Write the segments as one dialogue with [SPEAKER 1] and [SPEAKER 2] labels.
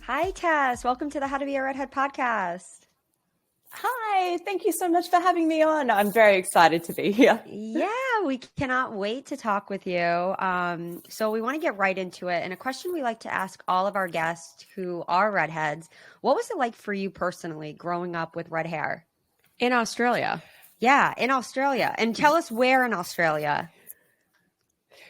[SPEAKER 1] Hi, Tess. Welcome to the How to Be a Redhead podcast.
[SPEAKER 2] Hi, thank you so much for having me on. I'm very excited to be here.
[SPEAKER 1] Yeah, we cannot wait to talk with you. So we want to get right into it. And a question we like to ask all of our guests who are redheads, what was it like for you personally growing up with red hair?
[SPEAKER 3] In Australia.
[SPEAKER 1] Yeah, in Australia. And tell us where in Australia.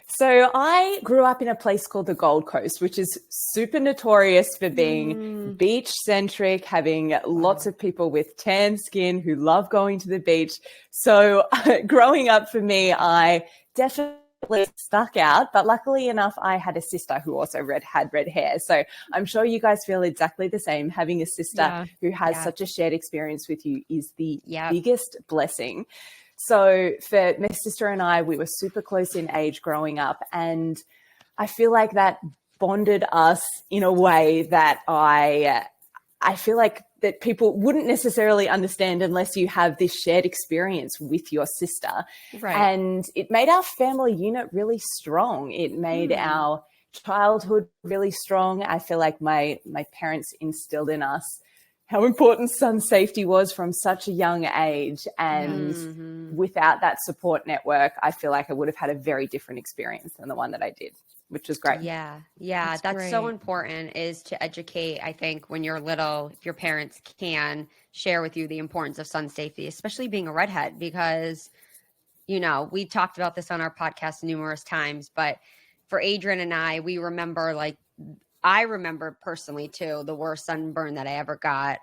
[SPEAKER 2] So I grew up in a place called the Gold Coast, which is super notorious for being beach-centric, having lots of people with tan skin who love going to the beach. So growing up for me, I definitely stuck out. But luckily enough, I had a sister who also had red hair. So I'm sure you guys feel exactly the same. Having a sister who has such a shared experience with you is the biggest blessing. So for my sister and I, we were super close in age growing up. And I feel like that bonded us in a way that I feel like that people wouldn't necessarily understand unless you have this shared experience with your sister.
[SPEAKER 3] Right.
[SPEAKER 2] And it made our family unit really strong. It made our childhood really strong. I feel like my parents instilled in us how important sun safety was from such a young age. And without that support network, I feel like I would have had a very different experience than the one that I did, which was great.
[SPEAKER 1] Yeah. That's so important, is to educate. I think when you're little, if your parents can share with you the importance of sun safety, especially being a redhead, because, you know, we talked about this on our podcast numerous times, but for Adrian and I remember personally too, the worst sunburn that I ever got.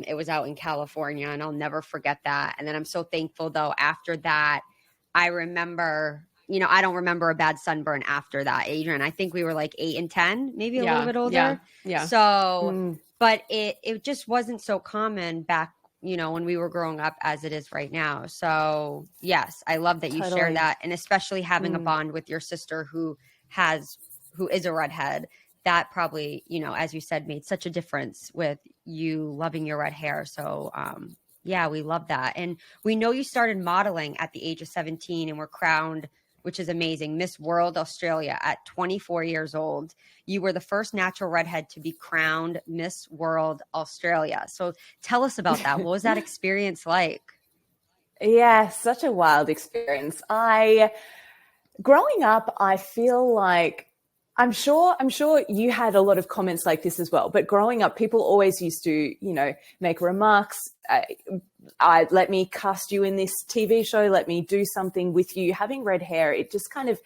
[SPEAKER 1] It was out in California, and I'll never forget that. And then I'm so thankful though, after that, I remember, you know, I don't remember a bad sunburn after that, Adrian. I think we were like 8 and 10, maybe a little bit older.
[SPEAKER 3] Yeah.
[SPEAKER 1] So, but it just wasn't so common back, you know, when we were growing up as it is right now. So yes, I love that you share that. And especially having a bond with your sister who is a redhead. That probably, you know, as you said, made such a difference with you loving your red hair. So, yeah, we love that. And we know you started modeling at the age of 17 and were crowned, which is amazing, Miss World Australia at 24 years old. You were the first natural redhead to be crowned Miss World Australia. So tell us about that. What was that experience like?
[SPEAKER 2] Yeah, such a wild experience. Growing up, I feel like I'm sure you had a lot of comments like this as well. But growing up, people always used to, you know, make remarks. Let me cast you in this TV show. Let me do something with you. Having red hair, it just kind of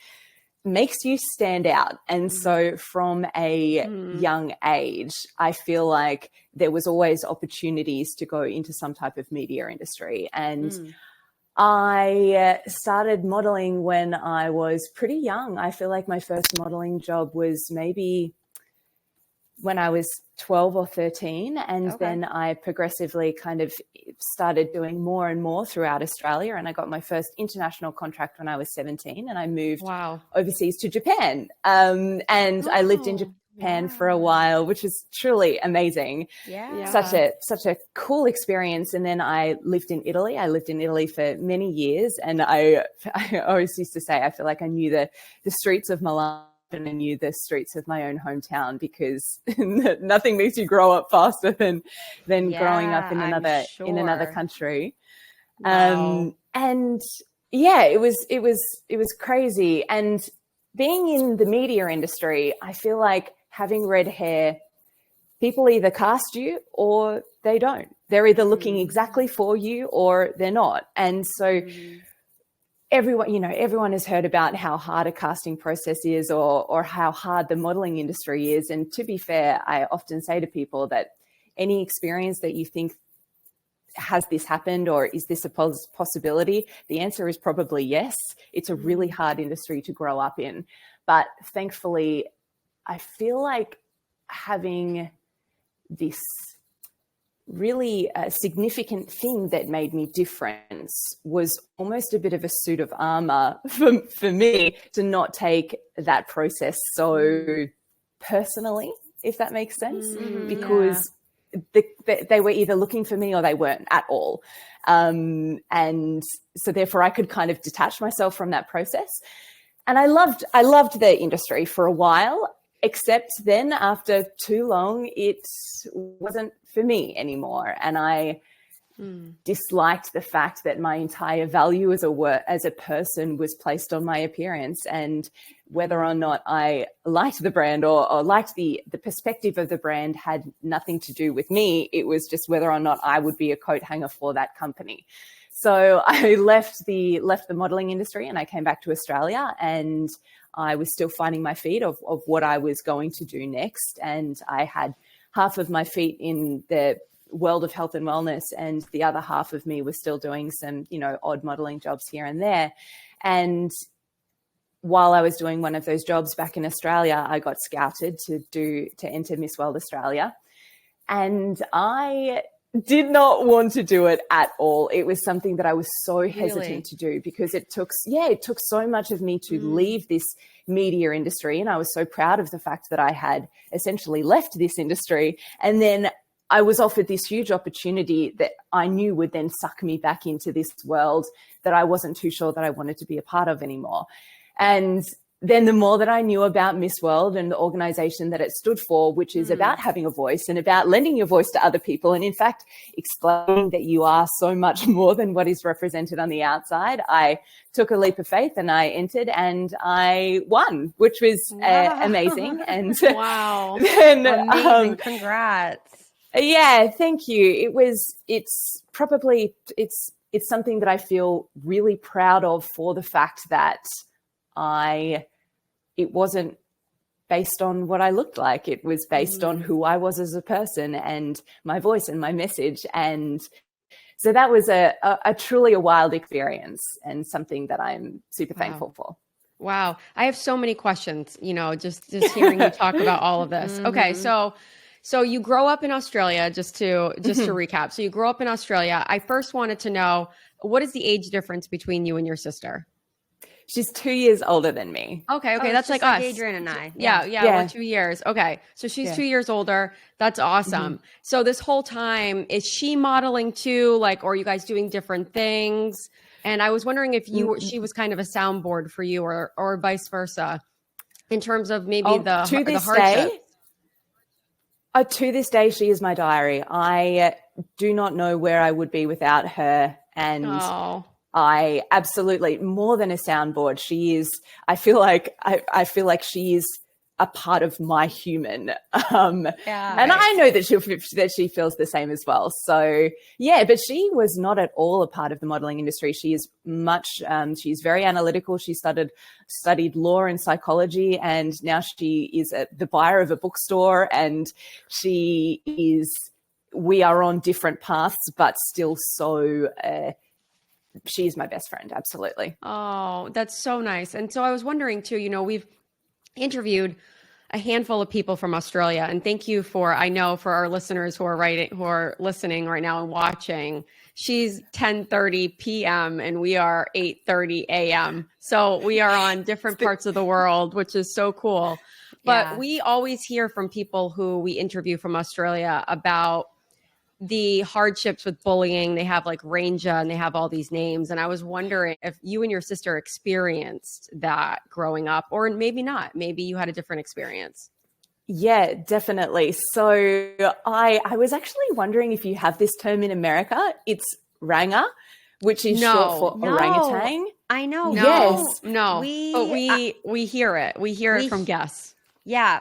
[SPEAKER 2] makes you stand out. And so from a young age, I feel like there was always opportunities to go into some type of media industry. And I started modeling when I was pretty young. I feel like my first modeling job was maybe when I was 12 or 13. And then I progressively kind of started doing more and more throughout Australia. And I got my first international contract when I was 17, and I moved overseas to Japan. I lived in Japan for a while, which is truly amazing. Such a cool experience. And then I lived in Italy. I lived in Italy for many years, and I always used to say I feel like I knew the streets of Milan and I knew the streets of my own hometown, because nothing makes you grow up faster than growing up in another country.
[SPEAKER 3] Wow.
[SPEAKER 2] And yeah, it was crazy. And being in the media industry, I feel like having red hair, people either cast you or they don't. They're either looking exactly for you or they're not. And so everyone has heard about how hard a casting process is, or how hard the modeling industry is. And to be fair, I often say to people that any experience that you think, has this happened or is this a possibility? The answer is probably yes. It's a really hard industry to grow up in. But thankfully, I feel like having this really significant thing that made me different was almost a bit of a suit of armor for me, to not take that process so personally, if that makes sense, because they were either looking for me or they weren't at all. And so therefore I could kind of detach myself from that process. And I loved the industry for a while. except then after too long, it wasn't for me anymore. And I disliked the fact that my entire value as a person was placed on my appearance, and whether or not I liked the brand or liked the perspective of the brand had nothing to do with me. It was just whether or not I would be a coat hanger for that company. So I left the modeling industry and I came back to Australia, and I was still finding my feet of what I was going to do next. And I had half of my feet in the world of health and wellness, and the other half of me was still doing some, odd modeling jobs here and there. And while I was doing one of those jobs back in Australia, I got scouted to enter Miss World Australia. And I did not want to do it at all. It was something that I was so hesitant to do because it took so much of me to leave this media industry. And I was so proud of the fact that I had essentially left this industry. And then I was offered this huge opportunity that I knew would then suck me back into this world that I wasn't too sure that I wanted to be a part of anymore. And then the more that I knew about Miss World and the organization that it stood for, which is about having a voice and about lending your voice to other people, and in fact, explaining that you are so much more than what is represented on the outside, I took a leap of faith and I entered and I won, which was amazing. And
[SPEAKER 1] wow. Then, amazing. Congrats.
[SPEAKER 2] Yeah, thank you. It's something that I feel really proud of, for the fact that it wasn't based on what I looked like. It was based on who I was as a person and my voice and my message. And so that was a truly a wild experience, and something that I'm super thankful for.
[SPEAKER 3] Wow. I have so many questions, just hearing you talk about all of this. Okay. So you grow up in Australia, just to recap. So you grow up in Australia. I first wanted to know, what is the age difference between you and your sister?
[SPEAKER 2] She's 2 years older than me.
[SPEAKER 3] Okay. That's like us.
[SPEAKER 1] Adrian and I.
[SPEAKER 3] Yeah. We're 2 years. Okay. So she's 2 years older. That's awesome. So this whole time, is she modeling too? Or are you guys doing different things? And I was wondering if she was kind of a soundboard for you, or vice versa, in terms of maybe the hardship.
[SPEAKER 2] To this day, she is my diary. I do not know where I would be without her. And I absolutely, more than a soundboard, she is, I feel like she is a part of my human. And I know that she feels the same as well. So yeah, but she was not at all a part of the modeling industry. She is she's very analytical. She studied law and psychology, and now she is the buyer of a bookstore, and we are on different paths, but still so, she's my best friend. Absolutely.
[SPEAKER 3] Oh, that's so nice. And so I was wondering too, we've interviewed a handful of people from Australia, and thank you for our listeners who are listening right now and watching. She's 10:30 p.m. and we are 8:30 a.m. So we are on different parts of the world, which is so cool. But we always hear from people who we interview from Australia about the hardships with bullying. They have Ranger, and they have all these names. And I was wondering if you and your sister experienced that growing up, or maybe not. Maybe you had a different experience.
[SPEAKER 2] Yeah, definitely. So I was actually wondering if you have this term in America. It's Ranger, which is short for orangutan.
[SPEAKER 1] I know.
[SPEAKER 2] Yes.
[SPEAKER 3] No. We hear it. We hear it from guests.
[SPEAKER 1] Yeah.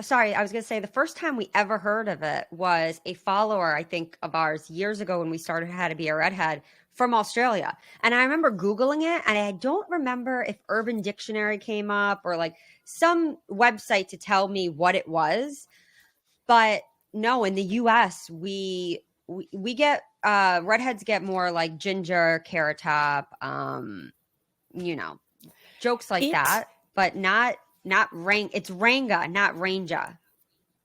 [SPEAKER 1] Sorry, I was going to say the first time we ever heard of it was a follower, I think, of ours years ago when we started How to Be a Redhead, from Australia. And I remember Googling it, and I don't remember if Urban Dictionary came up or some website to tell me what it was. But no, in the US, we get redheads get more ginger, carrot top, jokes like that, but not it's Ranga, not Ranger.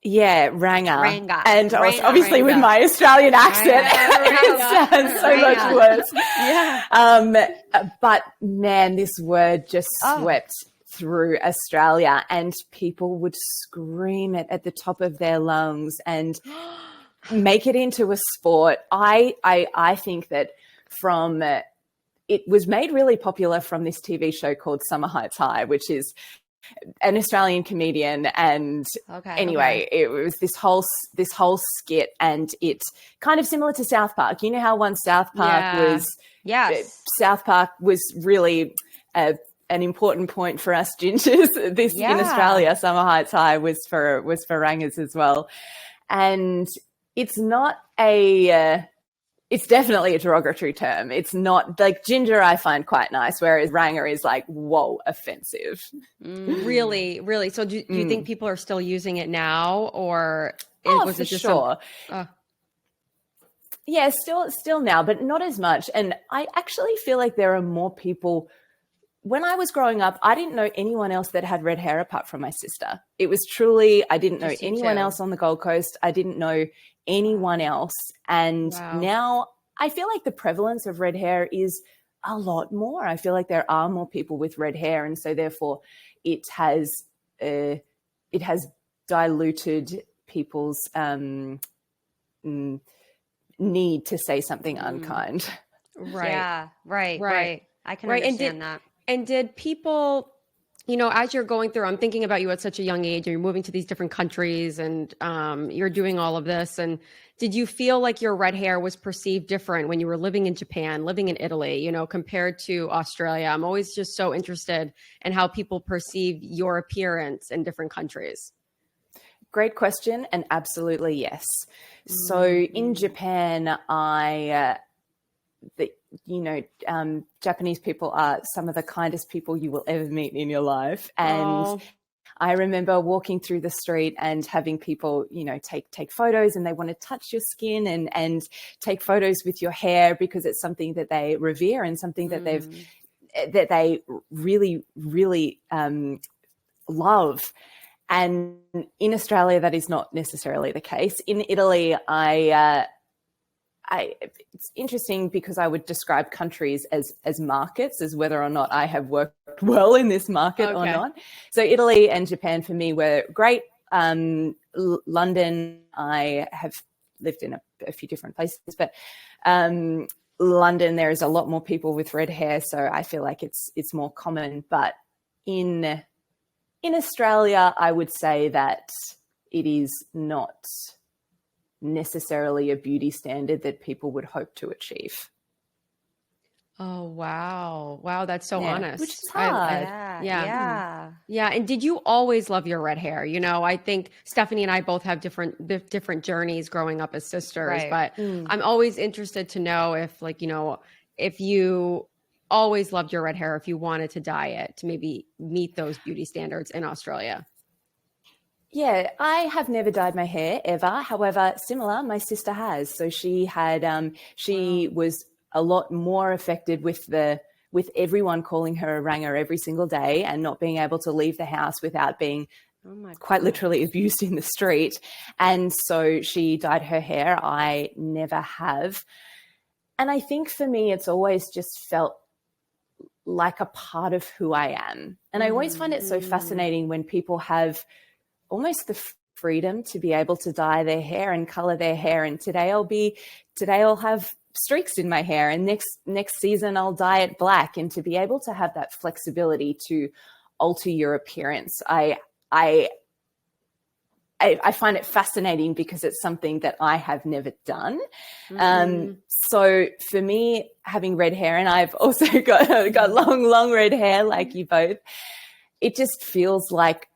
[SPEAKER 2] Yeah, Ranger. And
[SPEAKER 1] Ranga.
[SPEAKER 2] obviously with my Australian accent, it sounds so much worse. Yeah. But man, this word just swept through Australia, and people would scream it at the top of their lungs and make it into a sport. I think that it was made really popular from this TV show called Summer Heights High, which is an Australian comedian, and anyway, it was this whole skit, and it's kind of similar to South Park. You know how once South Park was really an important point for us gingers. In Australia, Summer Heights High was for rangers as well, and it's not it's definitely a derogatory term. It's not like ginger I find quite nice, whereas ranger is like, whoa, offensive.
[SPEAKER 3] Really? So do you think people are still using it now, or was it just
[SPEAKER 2] sure? Yeah, still now, but not as much. And I actually feel like there are more people. When I was growing up, I didn't know anyone else that had red hair apart from my sister. It was truly, I didn't know anyone else on the Gold Coast. I didn't know anyone else. And now I feel like the prevalence of red hair is a lot more. I feel like there are more people with red hair. And so therefore it has diluted people's need to say something unkind.
[SPEAKER 1] Right. Yeah. Right. I can understand that.
[SPEAKER 3] And did people, as you're going through, I'm thinking about you at such a young age, and you're moving to these different countries, and you're doing all of this. And did you feel like your red hair was perceived different when you were living in Japan, living in Italy, compared to Australia? I'm always just so interested in how people perceive your appearance in different countries.
[SPEAKER 2] Great question. And absolutely, yes. So in Japan, Japanese people are some of the kindest people you will ever meet in your life. And I remember walking through the street and having people, take photos, and they want to touch your skin and take photos with your hair, because it's something that they revere and something that they really, really love. And in Australia, that is not necessarily the case. In Italy, it's interesting because I would describe countries as markets, as whether or not I have worked well in this market or not. So Italy and Japan for me were great. London, I have lived in a few different places, but London, there is a lot more people with red hair, so I feel like it's more common. But in Australia, I would say that it is not necessarily a beauty standard that people would hope to achieve.
[SPEAKER 3] Oh, wow. That's so honest.
[SPEAKER 2] Which is hard.
[SPEAKER 3] Yeah. And did you always love your red hair? I think Stephanie and I both have different journeys growing up as sisters, but I'm always interested to know if you always loved your red hair, if you wanted to dye it to maybe meet those beauty standards in Australia.
[SPEAKER 2] Yeah, I have never dyed my hair ever. However, similar, my sister has. So she had, she was a lot more affected with everyone calling her a ranger every single day and not being able to leave the house without being quite literally abused in the street. And so she dyed her hair. I never have. And I think for me, it's always just felt like a part of who I am. And I always find it so fascinating when people have almost the freedom to be able to dye their hair and color their hair. And today I'll have streaks in my hair, and next season I'll dye it black. And to be able to have that flexibility to alter your appearance, I find it fascinating because it's something that I have never done. So for me, having red hair, and I've also got long red hair like you both, it just feels like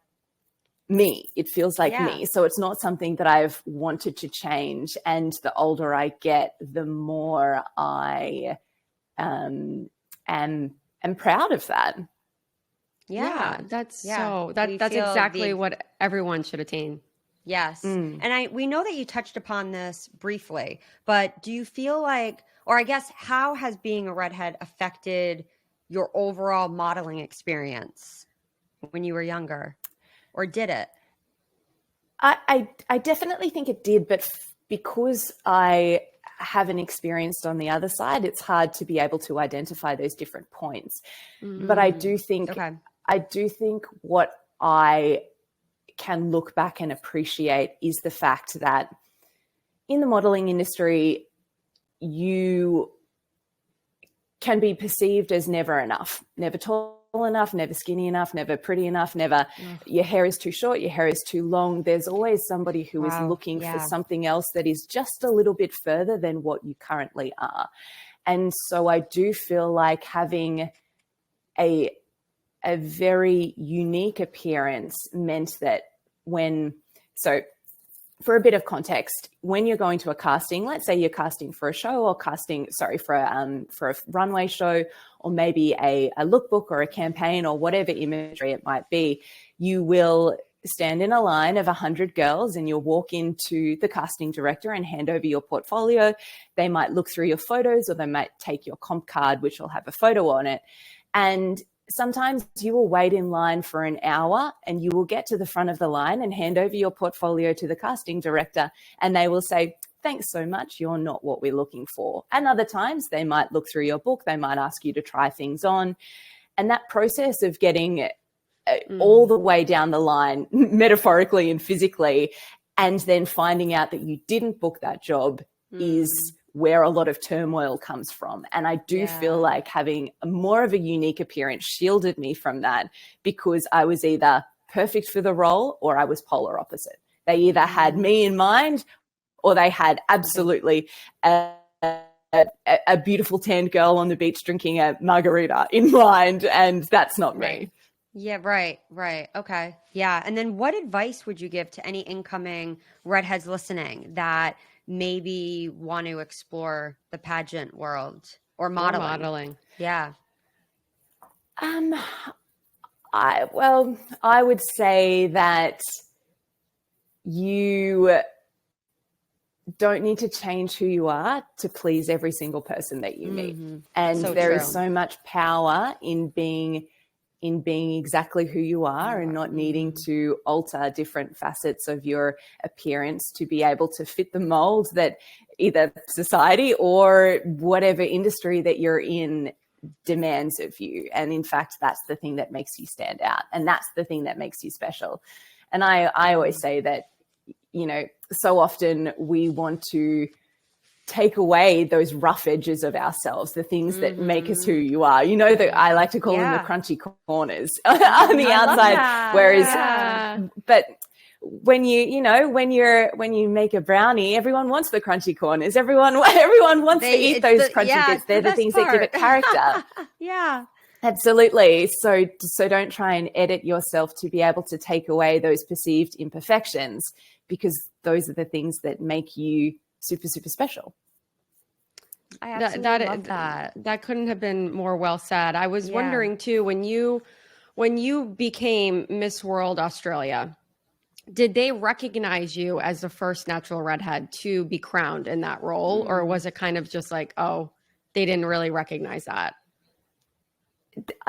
[SPEAKER 2] me. It feels like me. So it's not something that I've wanted to change. And the older I get, the more I am proud of that.
[SPEAKER 3] That's exactly what everyone should attain.
[SPEAKER 1] Yes. And we know that you touched upon this briefly, but do you feel like, or I guess, how has being a redhead affected your overall modeling experience when you were younger? Or did it?
[SPEAKER 2] I definitely think it did, but because I haven't experienced on the other side, it's hard to be able to identify those different points. But I do think what I can look back and appreciate is the fact that in the modeling industry, you can be perceived as never enough, never tall enough, never skinny enough, never pretty enough, never your hair is too short, your hair is too long. There's always somebody who is looking for something else that is just a little bit further than what you currently are. And so I do feel like having a very unique appearance meant that for a bit of context, when you're going to a casting, let's say you're casting for a show or for a runway show, or maybe a lookbook or a campaign or whatever imagery it might be, you will stand in a line of 100 girls and you'll walk into the casting director and hand over your portfolio. They might look through your photos, or they might take your comp card, which will have a photo on it. And sometimes you will wait in line for an hour and you will get to the front of the line and hand over your portfolio to the casting director, and they will say, "Thanks so much, you're not what we're looking for." And other times they might look through your book, they might ask you to try things on. And that process of getting all the way down the line, metaphorically and physically, and then finding out that you didn't book that job is where a lot of turmoil comes from. And I do feel like having more of a unique appearance shielded me from that, because I was either perfect for the role or I was polar opposite. They either had me in mind, or they had absolutely a beautiful tanned girl on the beach drinking a margarita in mind, and that's not me.
[SPEAKER 1] Yeah, right. Okay. Yeah. And then what advice would you give to any incoming redheads listening that maybe want to explore the pageant world or modeling? Yeah.
[SPEAKER 2] I would say that you don't need to change who you are to please every single person that you meet. And so there is so much power in being exactly who you are and not needing to alter different facets of your appearance to be able to fit the mold that either society or whatever industry that you're in demands of you. And in fact, that's the thing that makes you stand out, and that's the thing that makes you special. And I always say that, so often we want to take away those rough edges of ourselves, the things that make us who you are. That I like to call them the crunchy corners on the outside. Whereas, but when you make a brownie, everyone wants the crunchy corners. Everyone wants to eat those crunchy bits. They're the things that give it character.
[SPEAKER 1] Yeah.
[SPEAKER 2] Absolutely. So don't try and edit yourself to be able to take away those perceived imperfections, because those are the things that make you super, super special.
[SPEAKER 1] I absolutely love that.
[SPEAKER 3] That couldn't have been more well said. I was wondering too, when you became Miss World Australia, did they recognize you as the first natural redhead to be crowned in that role? Or was it kind of just like, oh, they didn't really recognize that?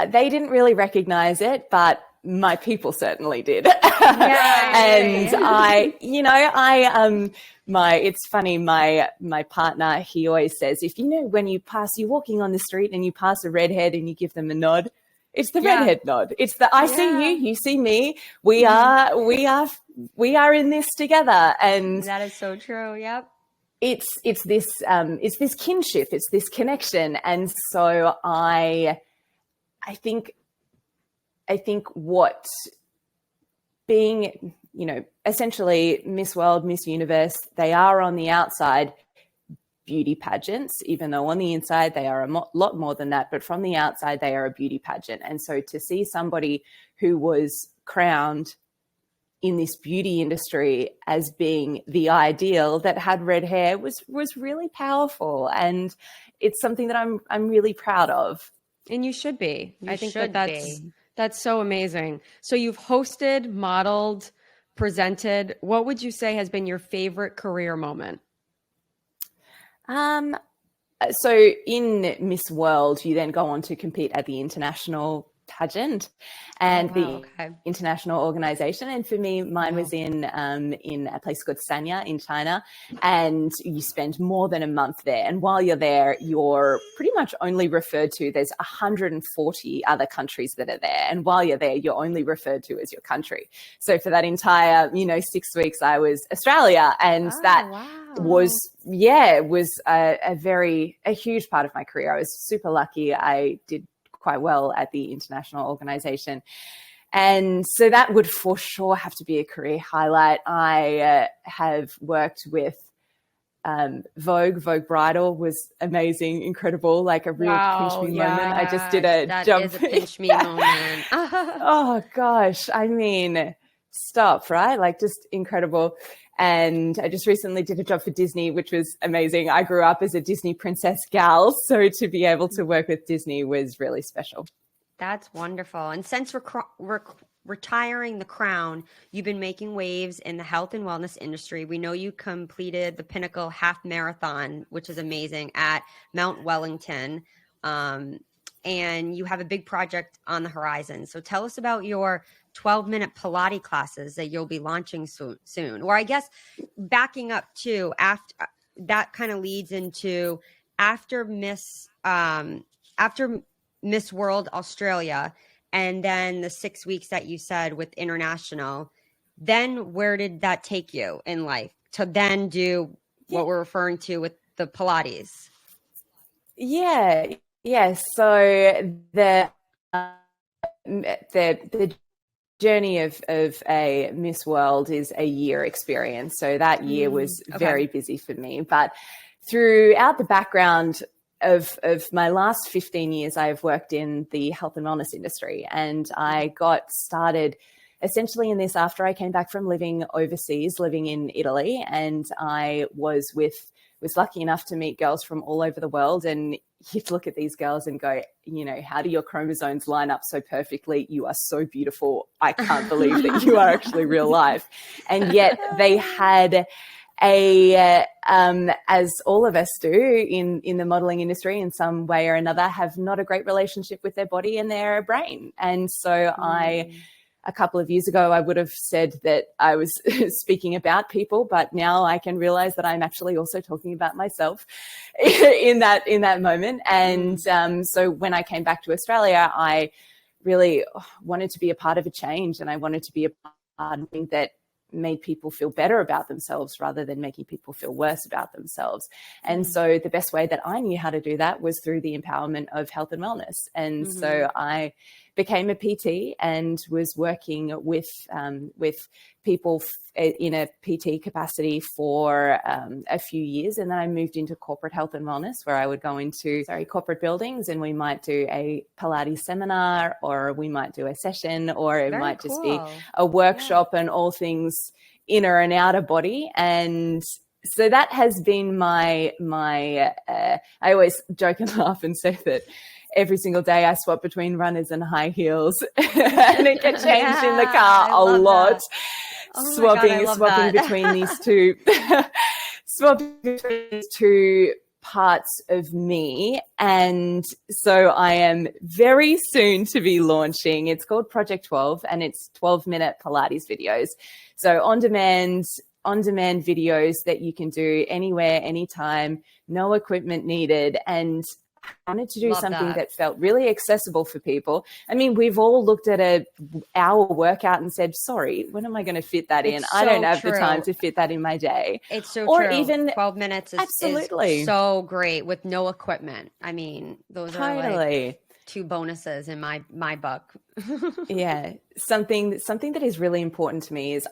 [SPEAKER 2] They didn't really recognize it, but my people certainly did. It's funny, my partner, he always says, if when you're walking on the street and you pass a redhead and you give them a nod, it's the redhead nod. It's the I see you, you see me. We are in this together. And
[SPEAKER 1] that is so true. Yep.
[SPEAKER 2] It's this kinship, it's this connection. And so I think what being, essentially Miss World, Miss Universe, they are on the outside beauty pageants, even though on the inside they are a lot more than that. But from the outside, they are a beauty pageant. And so to see somebody who was crowned in this beauty industry as being the ideal that had red hair was really powerful. And it's something that I'm really proud of.
[SPEAKER 3] And you should be. I think that's so amazing. So you've hosted, modeled, presented. What would you say has been your favorite career moment?
[SPEAKER 2] So in Miss World, you then go on to compete at the international pageant and international organization. And for me, mine was in a place called Sanya in China, and you spend more than a month there. And while you're there, you're pretty much only referred to, there's 140 other countries that are there. And while you're there, you're only referred to as your country. So for that entire, 6 weeks, I was Australia. And was a huge part of my career. I was super lucky. I did quite well at the international organization. And so that would for sure have to be a career highlight. I have worked with Vogue Bridal was amazing, incredible, like a real pinch me moment. I just did a
[SPEAKER 1] that
[SPEAKER 2] jump.
[SPEAKER 1] Is a pinch me moment.
[SPEAKER 2] Oh gosh, I mean, stop, right? Like just incredible. And I just recently did a job for Disney, which was amazing. I grew up as a Disney princess gal, so to be able to work with Disney was really special.
[SPEAKER 1] That's wonderful. And since retiring the crown, you've been making waves in the health and wellness industry. We know you completed the Pinnacle Half Marathon, which is amazing, at Mount Wellington. And you have a big project on the horizon. So tell us about your 12-minute Pilates classes that you'll be launching soon. Or I guess backing up too, after that kind of leads into after Miss World Australia, and then the 6 weeks that you said with international, then where did that take you in life to then do what we're referring to with the Pilates?
[SPEAKER 2] Yeah. So the journey of a Miss World is a year experience. So that year was very busy for me. But throughout the background of my last 15 years, I've worked in the health and wellness industry, and I got started essentially in this after I came back from living overseas, living in Italy, and I was lucky enough to meet girls from all over the world, and you'd look at these girls and go, you know, how do your chromosomes line up so perfectly? You are so beautiful. I can't believe that you are actually real life. And yet they had as all of us do in the modeling industry in some way or another, have not a great relationship with their body and their brain. And so a couple of years ago, I would have said that I was speaking about people, but now I can realize that I'm actually also talking about myself in that moment. And so when I came back to Australia, I really wanted to be a part of a change, and I wanted to be a part of something that made people feel better about themselves rather than making people feel worse about themselves. And so the best way that I knew how to do that was through the empowerment of health and wellness. And so I became a PT and was working with people in a PT capacity for a few years. And then I moved into corporate health and wellness, where I would go into corporate buildings, and we might do a Pilates seminar, or we might do a session, or it might just be a workshop and all things inner and outer body. And so that has been my I always joke and laugh and say that every single day I swap between runners and high heels, and it gets changed in the car a lot. Swapping between these two, swapping between these two parts of me. And so I am very soon to be launching. It's called Project 12, and it's 12-minute Pilates videos. So on demand videos that you can do anywhere, anytime, no equipment needed. And I wanted to do something that felt really accessible for people. I mean, we've all looked at an hour workout and said, sorry, when am I going to fit that in? I don't have the time to fit that in my day.
[SPEAKER 1] It's so
[SPEAKER 2] or
[SPEAKER 1] true.
[SPEAKER 2] Even
[SPEAKER 1] 12 minutes is so great with no equipment. I mean, those are like two bonuses in my book.
[SPEAKER 2] Yeah. Something that is really important to me is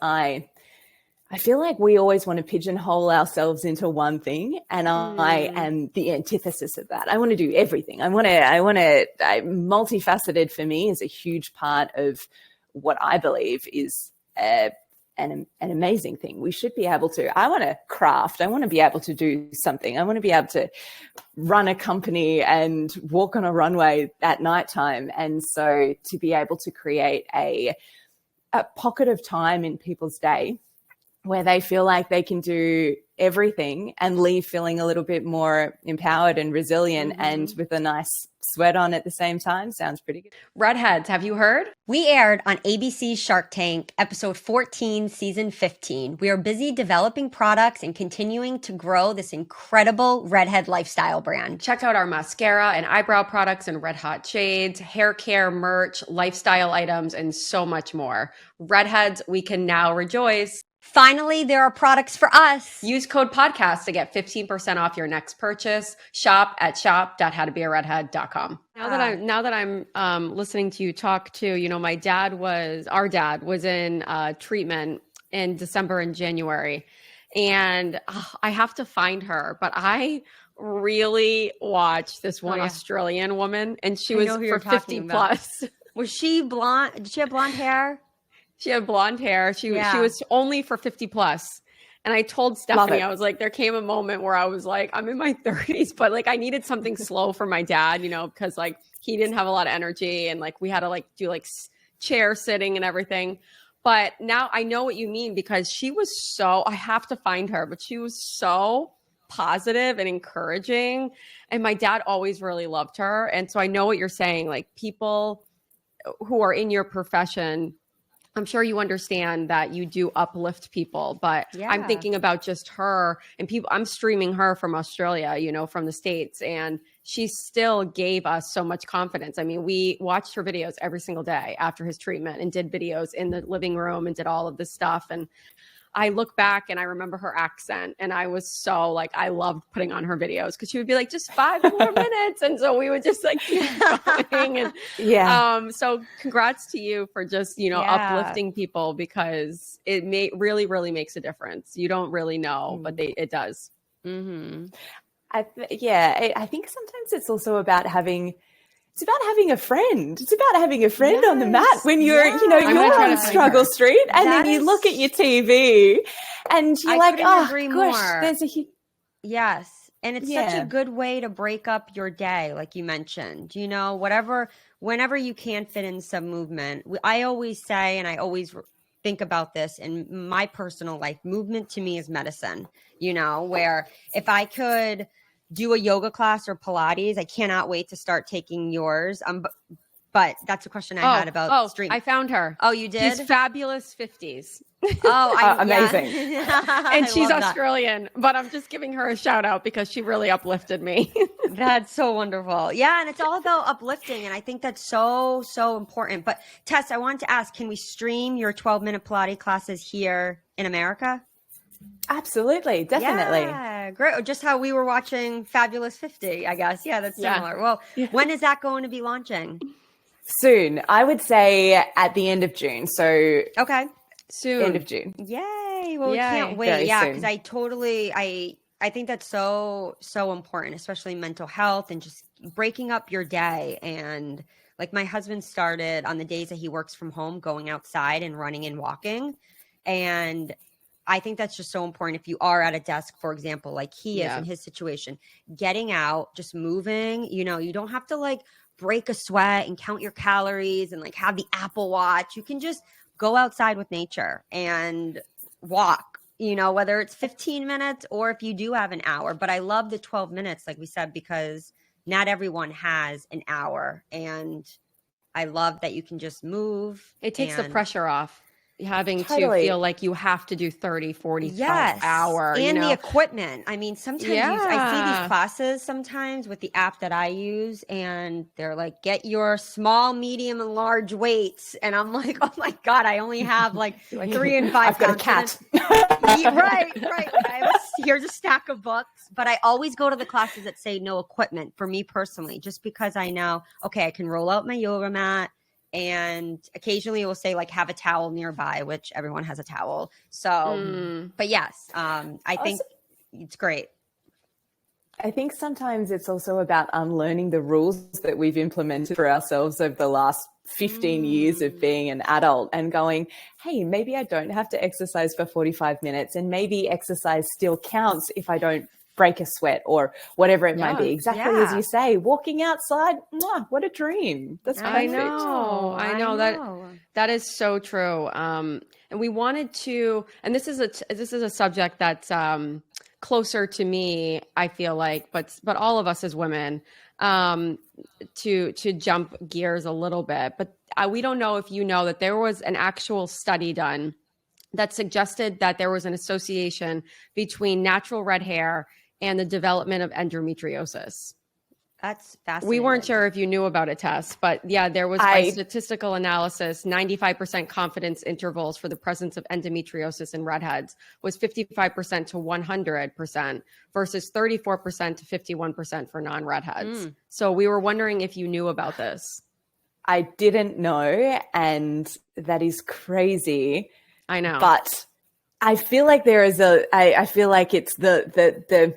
[SPEAKER 2] I feel like we always want to pigeonhole ourselves into one thing, and I am the antithesis of that. I want to do everything. I want to multifaceted for me is a huge part of what I believe is an amazing thing. We should be able to, I want to craft. I want to be able to do something. I want to be able to run a company and walk on a runway at nighttime. And so to be able to create a pocket of time in people's day where they feel like they can do everything and leave feeling a little bit more empowered and resilient and with a nice sweat on at the same time sounds pretty good.
[SPEAKER 3] Redheads, have you heard?
[SPEAKER 1] We aired on ABC's Shark Tank, episode 14, season 15. We are busy developing products and continuing to grow this incredible Redhead lifestyle brand.
[SPEAKER 3] Check out our mascara and eyebrow products in red hot shades, hair care, merch, lifestyle items, and so much more. Redheads, we can now rejoice.
[SPEAKER 1] Finally, there are products for us.
[SPEAKER 3] Use code podcast to get 15% off your next purchase. Shop at shop.howtobearedhead.com. Now that I'm listening to you talk too, you know, our dad was in treatment in December and January, and I have to find her, but I really watched this one Australian woman, and she was for 50 plus.
[SPEAKER 1] Was she blonde? Did she have blonde hair?
[SPEAKER 3] She had blonde hair. She was only for 50 plus. And I told Stephanie, I was like, there came a moment where I was like, I'm in my 30s, but like I needed something slow for my dad, you know, because like he didn't have a lot of energy and like we had to like do like chair sitting and everything. But now I know what you mean, because she was I have to find her, but she was so positive and encouraging. And my dad always really loved her. And so I know what you're saying, like people who are in your profession, I'm sure you understand that you do uplift people, but I'm thinking about just her and people. I'm streaming her from Australia, you know, from the States, and she still gave us so much confidence. I mean, we watched her videos every single day after his treatment and did videos in the living room and did all of this stuff. And I look back and I remember her accent, and I was so like, I loved putting on her videos because she would be like, just 5 more minutes. And so we would just like keep going. And so congrats to you for just, you know, uplifting people, because it really, really makes a difference. You don't really know, but it does.
[SPEAKER 2] Mm-hmm. I think sometimes it's also about having a friend. It's about having a friend on the mat when you're, you know, you're on Struggle Street, and then you look at your TV and you're like, oh, gosh, there's a
[SPEAKER 1] Yes. And it's such a good way to break up your day, like you mentioned, you know, whenever you can fit in some movement. I always say, and I always think about this in my personal life, movement to me is medicine, you know, where if I could do a yoga class or Pilates, I cannot wait to start taking yours. But that's a question I had about stream.
[SPEAKER 3] I found her.
[SPEAKER 1] Oh, you did?
[SPEAKER 3] She's fabulous 50s.
[SPEAKER 2] Amazing.
[SPEAKER 3] And she's Australian, but I'm just giving her a shout out because she really uplifted me.
[SPEAKER 1] That's so wonderful. Yeah. And it's all about uplifting. And I think that's so, so important. But Tess, I wanted to ask, can we stream your 12-minute Pilates classes here in America?
[SPEAKER 2] Absolutely. Definitely.
[SPEAKER 1] Yeah, great. Just how we were watching Fabulous 50, I guess. Yeah, that's similar. Yeah. Well, when is that going to be launching?
[SPEAKER 2] Soon. I would say at the end of June. So
[SPEAKER 1] soon.
[SPEAKER 2] End of June.
[SPEAKER 1] Yay. Well, we can't wait. Because I think that's so, so important, especially mental health and just breaking up your day. And like my husband started on the days that he works from home, going outside and running and walking. And I think that's just so important. If you are at a desk, for example, like he is in his situation, getting out, just moving, you know, you don't have to like break a sweat and count your calories and like have the Apple Watch. You can just go outside with nature and walk, you know, whether it's 15 minutes or if you do have an hour. But I love the 12 minutes, like we said, because not everyone has an hour. And I love that you can just move.
[SPEAKER 3] It takes the pressure off. Having to feel like you have to do 30, 45 hour.
[SPEAKER 1] And
[SPEAKER 3] you know?
[SPEAKER 1] the equipment. I mean, sometimes I see these classes sometimes with the app that I use, and they're like, get your small, medium, and large weights. And I'm like, oh my God, I only have like 3 and 5
[SPEAKER 2] I've got a cat.
[SPEAKER 1] right. Like here's a stack of books. But I always go to the classes that say no equipment for me personally, just because I know, okay, I can roll out my yoga mat. And occasionally it will say like have a towel nearby, which everyone has a towel. So, but yes, I think it's great.
[SPEAKER 2] I think sometimes it's also about unlearning the rules that we've implemented for ourselves over the last 15 years of being an adult and going, hey, maybe I don't have to exercise for 45 minutes, and maybe exercise still counts if I don't break a sweat or whatever it might be. Exactly as you say, walking outside, what a dream. That's perfect.
[SPEAKER 3] I know that is so true. And we wanted to, and this is a subject that's closer to me, I feel like, but all of us as women, to jump gears a little bit. But we don't know if you know that there was an actual study done that suggested that there was an association between natural red hair and the development of endometriosis.
[SPEAKER 1] That's fascinating.
[SPEAKER 3] We weren't sure if you knew about it, Tess, but yeah, there was by statistical analysis, 95% confidence intervals for the presence of endometriosis in redheads was 55% to 100% versus 34% to 51% for non-redheads. So we were wondering if you knew about this.
[SPEAKER 2] I didn't know, and that is crazy.
[SPEAKER 3] I know.
[SPEAKER 2] But I feel like there is I feel like it's the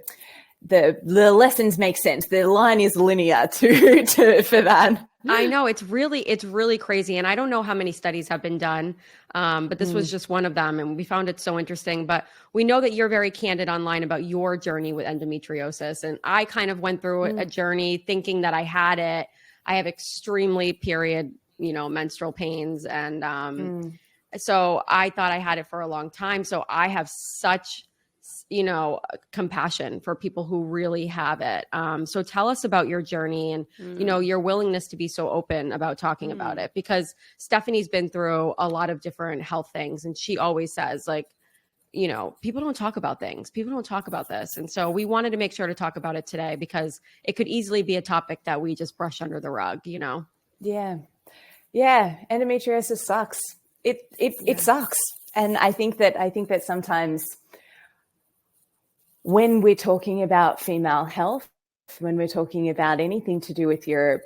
[SPEAKER 2] lessons make sense. The line is linear for that.
[SPEAKER 3] I know it's really crazy. And I don't know how many studies have been done, but this was just one of them. And we found it so interesting, but we know that you're very candid online about your journey with endometriosis. And I kind of went through a journey thinking that I had it. I have extremely menstrual pains. And, so I thought I had it for a long time. So I have such, compassion for people who really have it. So tell us about your journey and, your willingness to be so open about talking about it, because Stephanie's been through a lot of different health things. And she always says people don't talk about things. People don't talk about this. And so we wanted to make sure to talk about it today because it could easily be a topic that we just brush under the rug, Yeah.
[SPEAKER 2] Yeah. Endometriosis sucks. It sucks. And I think that sometimes when we're talking about female health, when we're talking about anything to do with your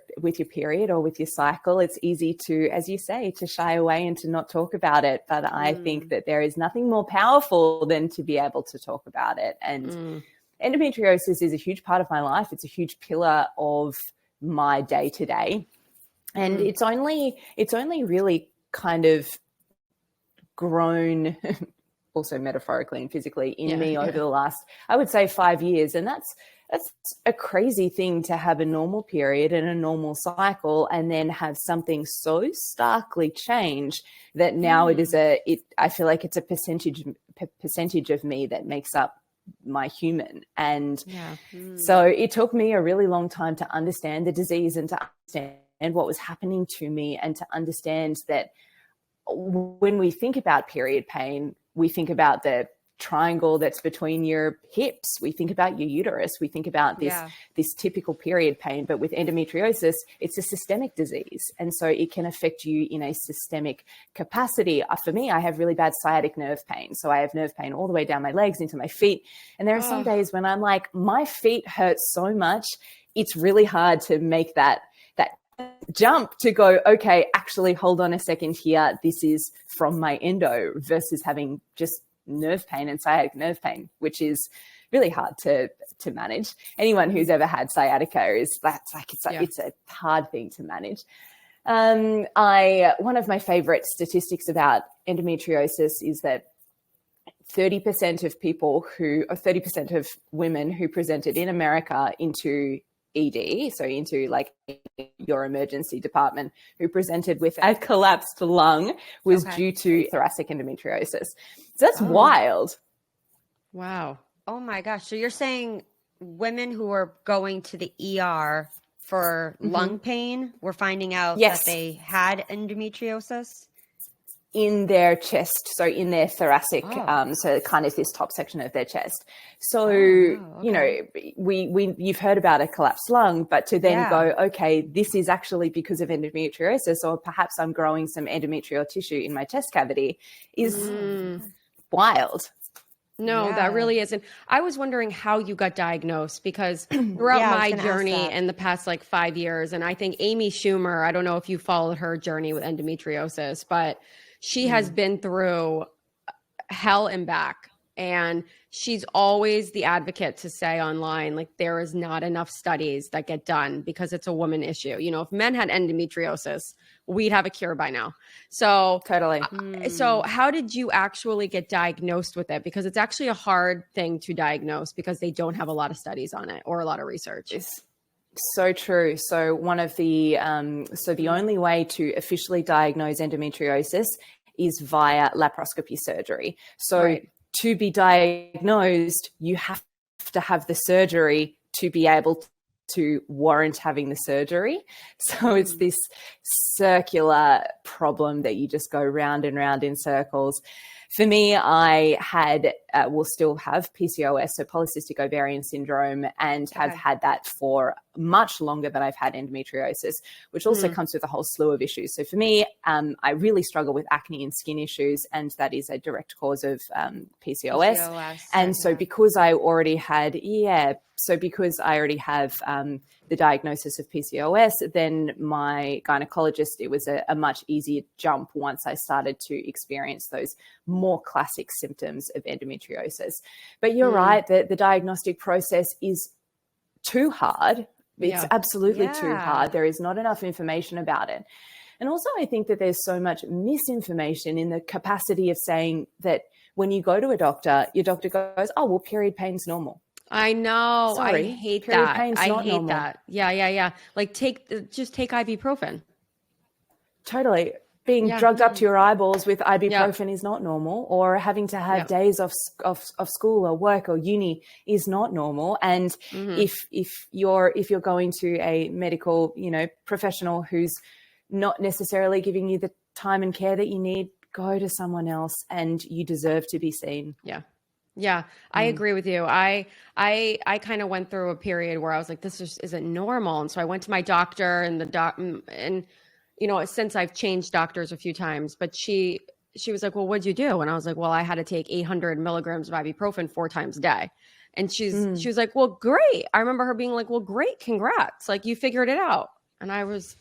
[SPEAKER 2] period or with your cycle, it's easy to, as you say, to shy away and to not talk about it. But I think that there is nothing more powerful than to be able to talk about it. And endometriosis is a huge part of my life. It's a huge pillar of my day to day. And it's only really kind of grown also metaphorically and physically in me over the last, I would say, 5 years. And that's a crazy thing to have a normal period and a normal cycle and then have something so starkly change that now I feel like it's a percentage of me that makes up my human. And so it took me a really long time to understand the disease and to understand what was happening to me and to understand that when we think about period pain, we think about the triangle that's between your hips. We think about your uterus. We think about this typical period pain. But with endometriosis, it's a systemic disease. And so it can affect you in a systemic capacity. For me, I have really bad sciatic nerve pain. So I have nerve pain all the way down my legs into my feet. And there are some days when I'm like, my feet hurt so much, it's really hard to make that jump to go, okay, actually, hold on a second here. This is from my endo versus having just nerve pain and sciatic nerve pain, which is really hard to manage. Anyone who's ever had sciatica it's a hard thing to manage. One of my favorite statistics about endometriosis is that 30% of women who presented in America into ED, so into like your emergency department, who presented with a collapsed lung was due to thoracic endometriosis. So that's wild.
[SPEAKER 3] Wow.
[SPEAKER 1] Oh my gosh. So you're saying women who are going to the ER for lung pain were finding out that they had endometriosis?
[SPEAKER 2] In their chest, so in their thoracic, so kind of this top section of their chest. So, you've heard about a collapsed lung, but to then go, okay, this is actually because of endometriosis, or perhaps I'm growing some endometrial tissue in my chest cavity is wild.
[SPEAKER 3] No, that really isn't. I was wondering how you got diagnosed because throughout my journey in the past 5 years, and I think Amy Schumer, I don't know if you followed her journey with endometriosis, but she has been through hell and back. And she's always the advocate to say online, there is not enough studies that get done because it's a woman issue. If men had endometriosis, we'd have a cure by now. So
[SPEAKER 2] totally.
[SPEAKER 3] So how did you actually get diagnosed with it? Because it's actually a hard thing to diagnose because they don't have a lot of studies on it or a lot of research.
[SPEAKER 2] It's so true. So one of the the only way to officially diagnose endometriosis is via laparoscopy surgery. So to be diagnosed, you have to have the surgery to be able to warrant having the surgery. So it's this circular problem that you just go round and round in circles. For me, I will still have PCOS, so polycystic ovarian syndrome, and have had that for much longer than I've had endometriosis, which also comes with a whole slew of issues. So for me, I really struggle with acne and skin issues, and that is a direct cause of PCOS. And so because I already had, because I already have the diagnosis of PCOS, then my gynecologist, it was a much easier jump once I started to experience those more classic symptoms of endometriosis. But you're right that the diagnostic process is too hard. It's absolutely too hard. There is not enough information about it. And also I think that there's so much misinformation in the capacity of saying that when you go to a doctor, your doctor goes, oh, well, period pain's normal.
[SPEAKER 3] I know.
[SPEAKER 2] Sorry,
[SPEAKER 3] I hate
[SPEAKER 2] period
[SPEAKER 3] that.
[SPEAKER 2] pain's
[SPEAKER 3] I
[SPEAKER 2] not
[SPEAKER 3] hate
[SPEAKER 2] normal.
[SPEAKER 3] that. Yeah. Like just take ibuprofen.
[SPEAKER 2] Totally. Being drugged up to your eyeballs with ibuprofen is not normal, or having to have days off school or work or uni is not normal. And if you're going to a medical, professional who's not necessarily giving you the time and care that you need, go to someone else, and you deserve to be seen.
[SPEAKER 3] Yeah, I agree with you. I kind of went through a period where I was like, this just isn't normal. And so I went to my doctor, and since I've changed doctors a few times, but she was like, well, what'd you do? And I was like, well, I had to take 800 milligrams of ibuprofen 4 times a day. And she was like, well, great. I remember her being like, well, great. Congrats. Like, you figured it out. And I was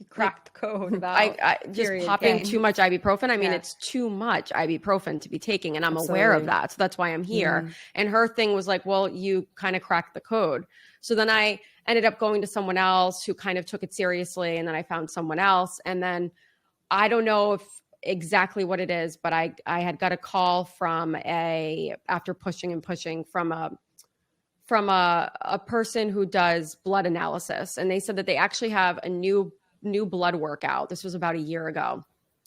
[SPEAKER 1] cracked the code about
[SPEAKER 3] I just popping too much ibuprofen. I mean, it's too much ibuprofen to be taking, and I'm aware of that. So that's why I'm here. And her thing was like, well, you kind of cracked the code. So then I ended up going to someone else who kind of took it seriously. And then I found someone else. And then I don't know if exactly what it is, but I had got a call from after pushing from a person who does blood analysis. And they said that they actually have a new blood work out. This was about a year ago.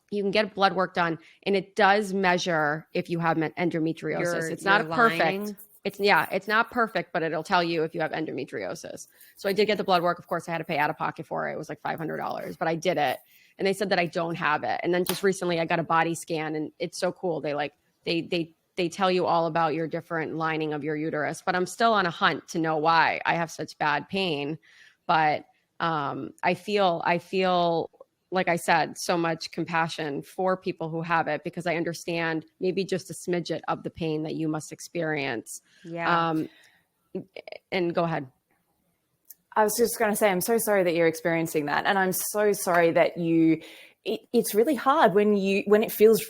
[SPEAKER 3] You can get blood work done, and it does measure if you have endometriosis. It's not perfect. It's not perfect, but it'll tell you if you have endometriosis. So I did get the blood work. Of course, I had to pay out of pocket for it. It was like $500, but I did it. And they said that I don't have it. And then just recently I got a body scan, and it's so cool. They tell you all about your different lining of your uterus, but I'm still on a hunt to know why I have such bad pain. But I feel, like I said, so much compassion for people who have it, because I understand maybe just a smidget of the pain that you must experience. Yeah. And go ahead.
[SPEAKER 2] I was just going to say, I'm so sorry that you're experiencing that. And I'm so sorry that it's really hard when it feels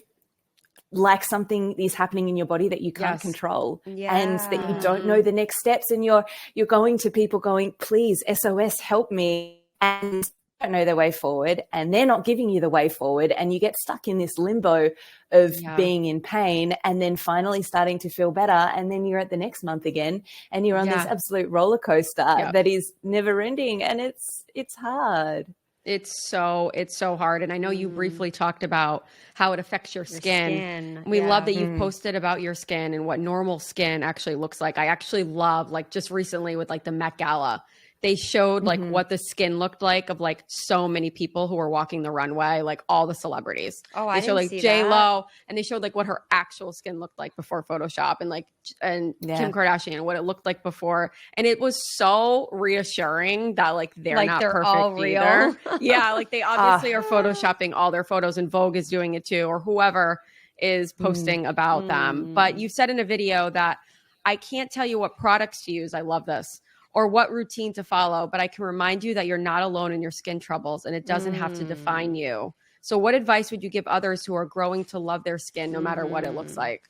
[SPEAKER 2] like something is happening in your body that you can't control, and that you don't know the next steps, and you're going to people going, please, SOS, help me, and don't know their way forward, and they're not giving you the way forward, and you get stuck in this limbo of being in pain, and then finally starting to feel better, and then you're at the next month again, and you're on this absolute roller coaster that is never ending, and it's hard.
[SPEAKER 3] It's so hard. And I know you briefly talked about how it affects your skin. We love that you've posted about your skin and what normal skin actually looks like. I actually love, like, just recently with like the Met Gala, they showed like what the skin looked like of like so many people who were walking the runway, like all the celebrities. Oh, I didn't see that. They showed like J-Lo, and they showed like what her actual skin looked like before Photoshop, and Kim Kardashian, what it looked like before. And it was so reassuring that like they're not perfect all real. Either. Yeah, like they obviously are photoshopping all their photos, and Vogue is doing it too, or whoever is posting about them. But you said in a video that I can't tell you what products to use. I love this. Or what routine to follow, but I can remind you that you're not alone in your skin troubles, and it doesn't have to define you. So what advice would you give others who are growing to love their skin no matter what it looks like?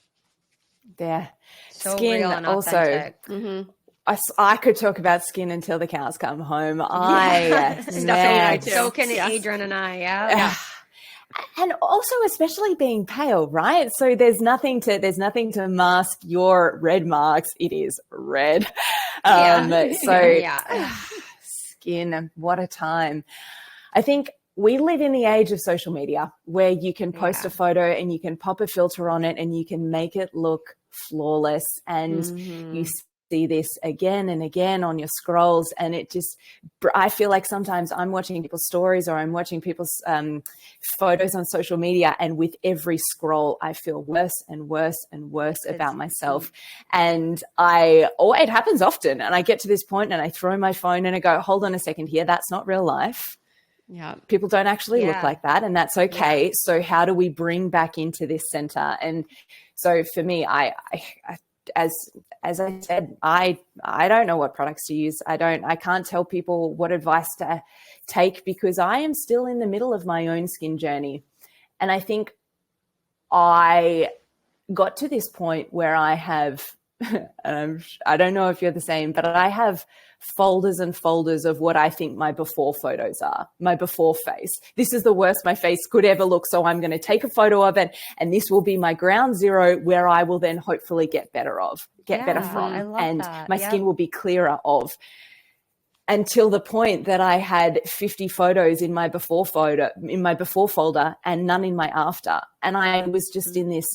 [SPEAKER 2] Yeah.
[SPEAKER 1] So
[SPEAKER 2] skin
[SPEAKER 1] real and
[SPEAKER 2] also. I could talk about skin until the cows come home.
[SPEAKER 1] So can Adrian and I. Yeah.
[SPEAKER 2] And also, especially being pale, right? So there's nothing to mask your red marks. It is red. Skin, what a time. I think we live in the age of social media where you can post a photo and you can pop a filter on it and you can make it look flawless, and you see this again and again on your scrolls, and I feel like sometimes I'm watching people's stories or I'm watching people's photos on social media, and with every scroll I feel worse and worse and worse about myself. And it happens often, and I get to this point and I throw my phone and I go, hold on a second here, that's not real life.
[SPEAKER 3] Yeah.
[SPEAKER 2] People don't actually look like that, and that's okay. Yeah. So how do we bring back into this center? And so for me, as I said, I don't know what products to use. I can't tell people what advice to take, because I am still in the middle of my own skin journey. And I think I got to this point where I have, I don't know if you're the same, but I have folders and folders of what I think my before photos are, my before face. This is the worst my face could ever look, so I'm going to take a photo of it, and this will be my ground zero where I will then hopefully get better from, and my skin will be clearer of. Until the point that I had 50 photos in my before folder, and none in my after, and I was just in this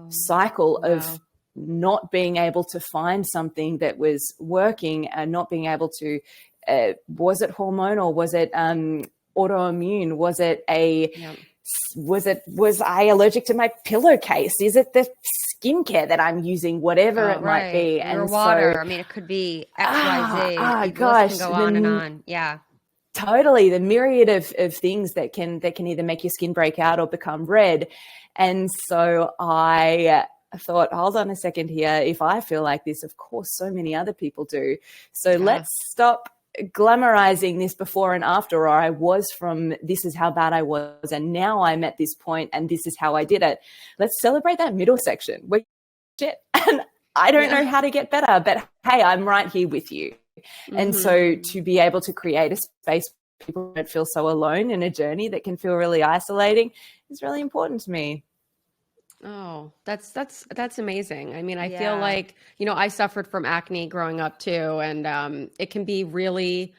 [SPEAKER 2] cycle of not being able to find something that was working, and not being able to, was it hormonal? Was it autoimmune? Was I allergic to my pillowcase? Is it the skincare that I'm using? Whatever it might be.
[SPEAKER 1] Your water. I mean, it could be X, Y, Z.
[SPEAKER 2] Gosh.
[SPEAKER 1] Can go on and on. Yeah.
[SPEAKER 2] Totally. The myriad of things that can either make your skin break out or become red. And so I thought, hold on a second here. If I feel like this, of course, so many other people do. So let's stop glamorizing this before and after, or I was from this is how bad I was, and now I'm at this point and this is how I did it. Let's celebrate that middle section where shit, and I don't know how to get better, but hey, I'm right here with you. And so to be able to create a space where people don't feel so alone in a journey that can feel really isolating is really important to me.
[SPEAKER 3] Oh, that's amazing. I mean, I feel like, I suffered from acne growing up too. And it can be really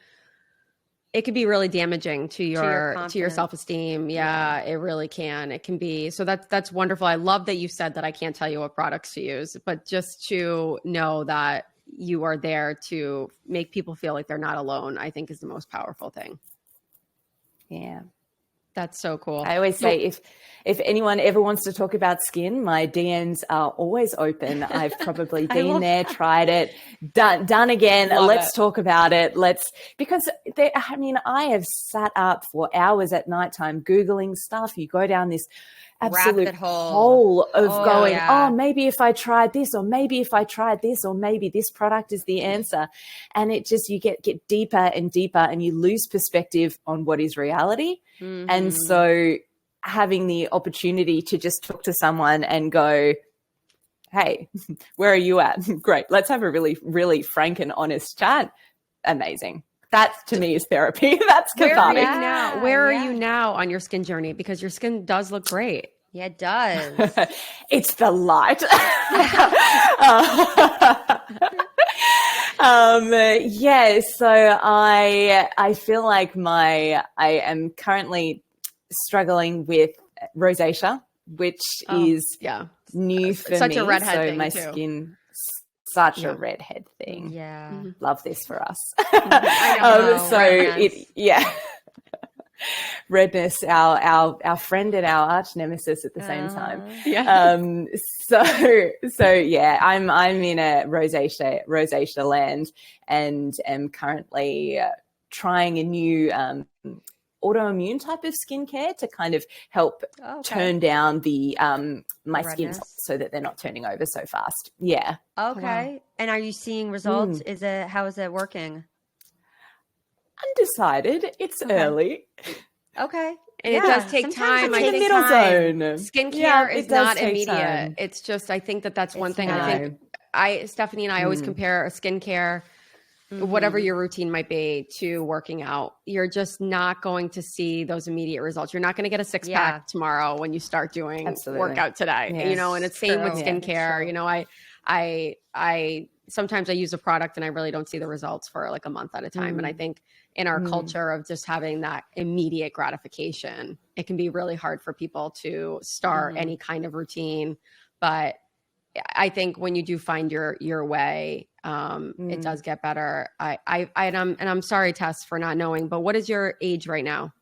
[SPEAKER 3] damaging to your self-esteem. Yeah, it really can. It can be. So that's wonderful. I love that you said that I can't tell you what products to use, but just to know that you are there to make people feel like they're not alone, I think is the most powerful thing.
[SPEAKER 2] Yeah.
[SPEAKER 3] That's so cool.
[SPEAKER 2] I always say if anyone ever wants to talk about skin, my DMs are always open. I've probably been there, tried it, done again. Let's talk about it. Because I have sat up for hours at nighttime Googling stuff. You go down this absolute hole of maybe if I tried this, or maybe if I tried this, or maybe this product is the answer. And it just, you get deeper and deeper, and you lose perspective on what is reality. Mm-hmm. And so having the opportunity to just talk to someone and go, hey, where are you at? Great. Let's have a really, really frank and honest chat. Amazing. That to me is therapy. That's cathartic.
[SPEAKER 3] Where are you now on your skin journey? Because your skin does look great.
[SPEAKER 1] Yeah, it does.
[SPEAKER 2] It's the light. So I feel like I am currently struggling with rosacea, which is new for
[SPEAKER 3] such
[SPEAKER 2] me.
[SPEAKER 3] A redhead
[SPEAKER 2] so
[SPEAKER 3] thing
[SPEAKER 2] my
[SPEAKER 3] too.
[SPEAKER 2] Skin, such a redhead thing.
[SPEAKER 1] Yeah.
[SPEAKER 2] Mm-hmm. Love this for us. Redness, our friend and our arch nemesis at the same time. I'm in a rosacea land, and am currently trying a new autoimmune type of skincare to kind of help turn down the my skin so that they're not turning over so fast. Yeah.
[SPEAKER 1] Okay. Wow. And are you seeing results? How is it working?
[SPEAKER 2] Undecided. It's early.
[SPEAKER 1] Okay.
[SPEAKER 3] And it does take time.
[SPEAKER 2] I think the middle zone.
[SPEAKER 3] Skincare is not immediate. Time. It's just, I think that's one thing. I think Stephanie and I always compare a skincare, whatever your routine might be, to working out. You're just not going to see those immediate results. You're not going to get a six pack tomorrow when you start doing workout today. Yes. And it's same with skincare. I sometimes I use a product and I really don't see the results for like a month at a time. And I think in our culture of just having that immediate gratification, it can be really hard for people to start any kind of routine. But I think when you do find your way, it does get better. I'm sorry, Tess, for not knowing, but what is your age right now?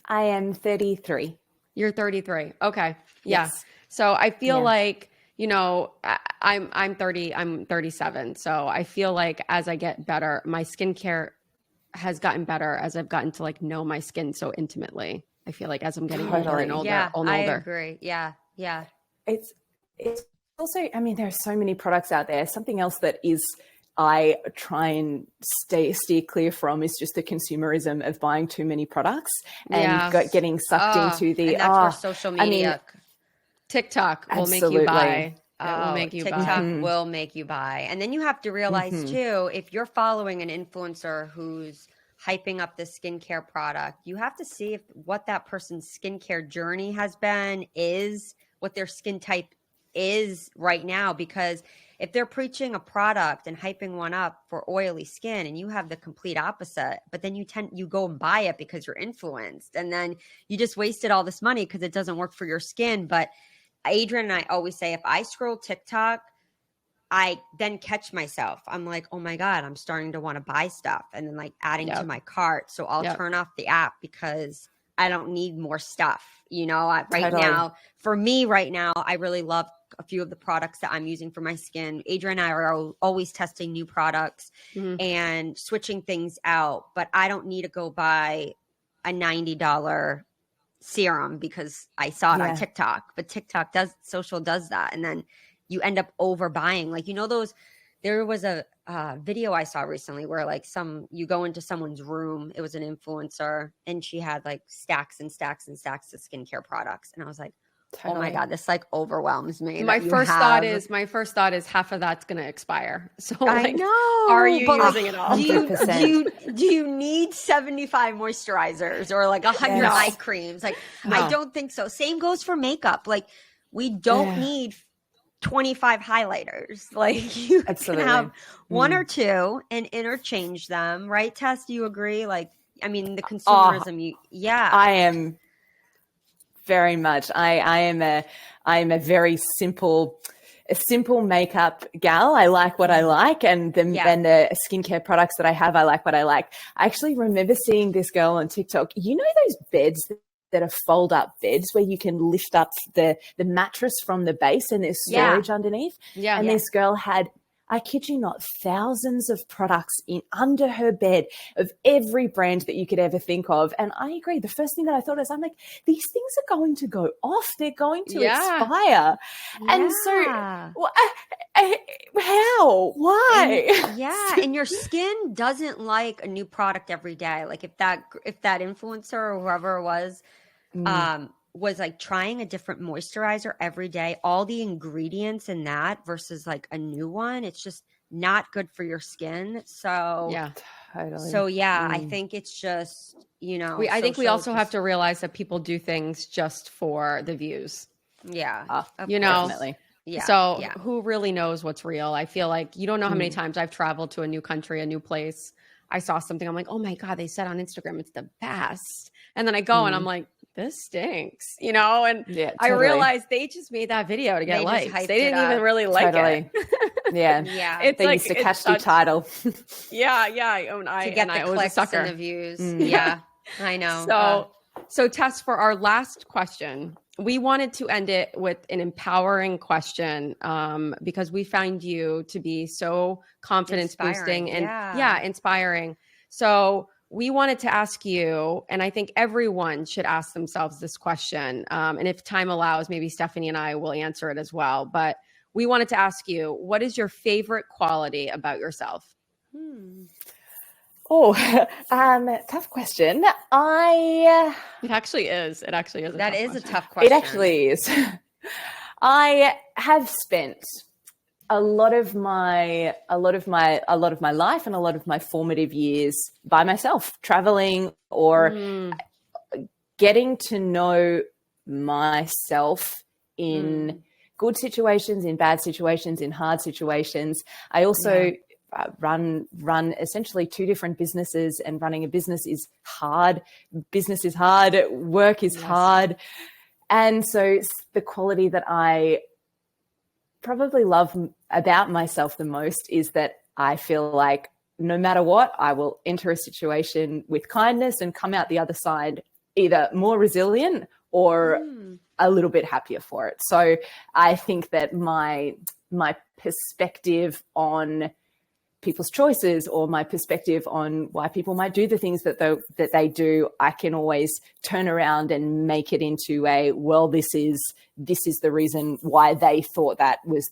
[SPEAKER 2] I am 33.
[SPEAKER 3] You're 33. Okay. Yeah.
[SPEAKER 2] Yes.
[SPEAKER 3] So I feel like, you know, I'm 30, I'm 37. So I feel like as I get better, my skincare has gotten better as I've gotten to like know my skin so intimately. I feel like as I'm getting older and older,
[SPEAKER 1] yeah,
[SPEAKER 3] older.
[SPEAKER 1] I agree. Yeah. Yeah.
[SPEAKER 2] It's also, I mean, there are so many products out there. Something else that is I try and steer clear from is just the consumerism of buying too many products and getting sucked into the.
[SPEAKER 1] And that's where social media.
[SPEAKER 3] TikTok will make you buy. It will make you
[SPEAKER 1] TikTok
[SPEAKER 3] buy.
[SPEAKER 1] will make you buy. And then you have to realize too, if you're following an influencer who's hyping up the skincare product, you have to see if what that person's skincare journey has been, is what their skin type is right now. Because if they're preaching a product and hyping one up for oily skin and you have the complete opposite, but then you go and buy it because you're influenced, and then you just wasted all this money because it doesn't work for your skin. But Adrian and I always say, if I scroll TikTok, I then catch myself. I'm like, oh my God, I'm starting to want to buy stuff, and then like adding to my cart. So I'll turn off the app because I don't need more stuff. You know, now, for me right now, I really love a few of the products that I'm using for my skin. Adrian and I are always testing new products and switching things out, but I don't need to go buy a $90 serum because I saw it on TikTok. But social does that. And then you end up overbuying. Like, you know, there was a video I saw recently where like you go into someone's room. It was an influencer and she had like stacks and stacks and stacks of skincare products. And I was like, oh my God, this like overwhelms me.
[SPEAKER 3] My first thought is half of that's going to expire. So like,
[SPEAKER 1] I know.
[SPEAKER 3] Are you using it all?
[SPEAKER 1] Do you need 75 moisturizers or like 100 eye creams? Like, no. I don't think so. Same goes for makeup. Like, we don't need 25 highlighters. Like, you can have one or two and interchange them, right, Tess? Do you agree? Like, I mean, the consumerism.
[SPEAKER 2] I am very much. I am a very simple makeup gal. I like what I like, and the skincare products that I have, I like what I like. I actually remember seeing this girl on TikTok. You know those beds that are fold-up beds where you can lift up the mattress from the base and there's storage underneath? Yeah. And this girl had, I kid you not, thousands of products under her bed of every brand that you could ever think of. And I agree. The first thing that I thought is, I'm like, these things are going to go off. They're going to expire. And so how? Why?
[SPEAKER 1] And your skin doesn't like a new product every day. Like if that influencer or whoever it was like trying a different moisturizer every day, all the ingredients in that versus like a new one, it's just not good for your skin. So
[SPEAKER 2] totally.
[SPEAKER 1] So I think it's just, you know,
[SPEAKER 3] I think we also have to realize that people do things just for the views.
[SPEAKER 1] Yeah.
[SPEAKER 3] You know,
[SPEAKER 2] definitely.
[SPEAKER 3] Yeah. So who really knows what's real? I feel like you don't know how many times I've traveled to a new country, a new place. I saw something. I'm like, oh my God, they said on Instagram, it's the best. And then I go and I'm like, this stinks, you know? And I realized they just made that video to get likes. They didn't even really like it.
[SPEAKER 2] Yeah. They used to catch the title.
[SPEAKER 1] To get the clicks and the views. Yeah, I know.
[SPEAKER 3] So Tess, for our last question, we wanted to end it with an empowering question because we find you to be so confidence boosting and inspiring. So we wanted to ask you, and I think everyone should ask themselves this question. And if time allows, maybe Stephanie and I will answer it as well. But we wanted to ask you, what is your favorite quality about yourself?
[SPEAKER 2] Oh, tough question.
[SPEAKER 3] It actually is.
[SPEAKER 1] That is a tough question.
[SPEAKER 2] It actually is. I have spent a lot of my life and a lot of my formative years by myself, traveling or getting to know myself in good situations, in bad situations, in hard situations. I also run essentially two different businesses, and running a business is hard. Business is hard. Work is hard. And so the quality that I probably love about myself the most is that I feel like no matter what, I will enter a situation with kindness and come out the other side either more resilient or a little bit happier for it. So I think that my perspective on people's choices or my perspective on why people might do the things that they do, I can always turn around and make it into a, well, this is the reason why they thought that was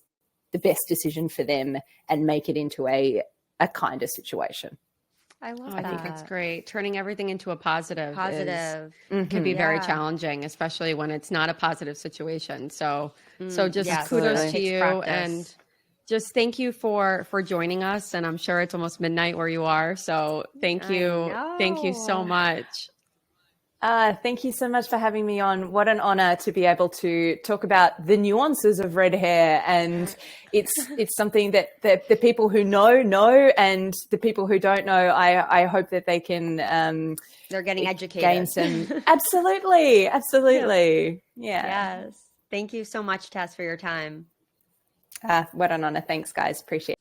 [SPEAKER 2] the best decision for them, and make it into a kinder situation.
[SPEAKER 1] I love
[SPEAKER 3] that. I think that's great. Turning everything into a positive can be very challenging, especially when it's not a positive situation. So just kudos to you, and just thank you for joining us. And I'm sure it's almost midnight where you are. So thank you. Thank you so much.
[SPEAKER 2] Thank you so much for having me on. What an honor to be able to talk about the nuances of red hair. And it's something that the people who know, and the people who don't know, I hope that they can,
[SPEAKER 1] they're getting educated.
[SPEAKER 2] Gain some. Absolutely. Yeah.
[SPEAKER 1] Yes. Thank you so much, Tess, for your time.
[SPEAKER 2] What an honor. Thanks, guys. Appreciate it.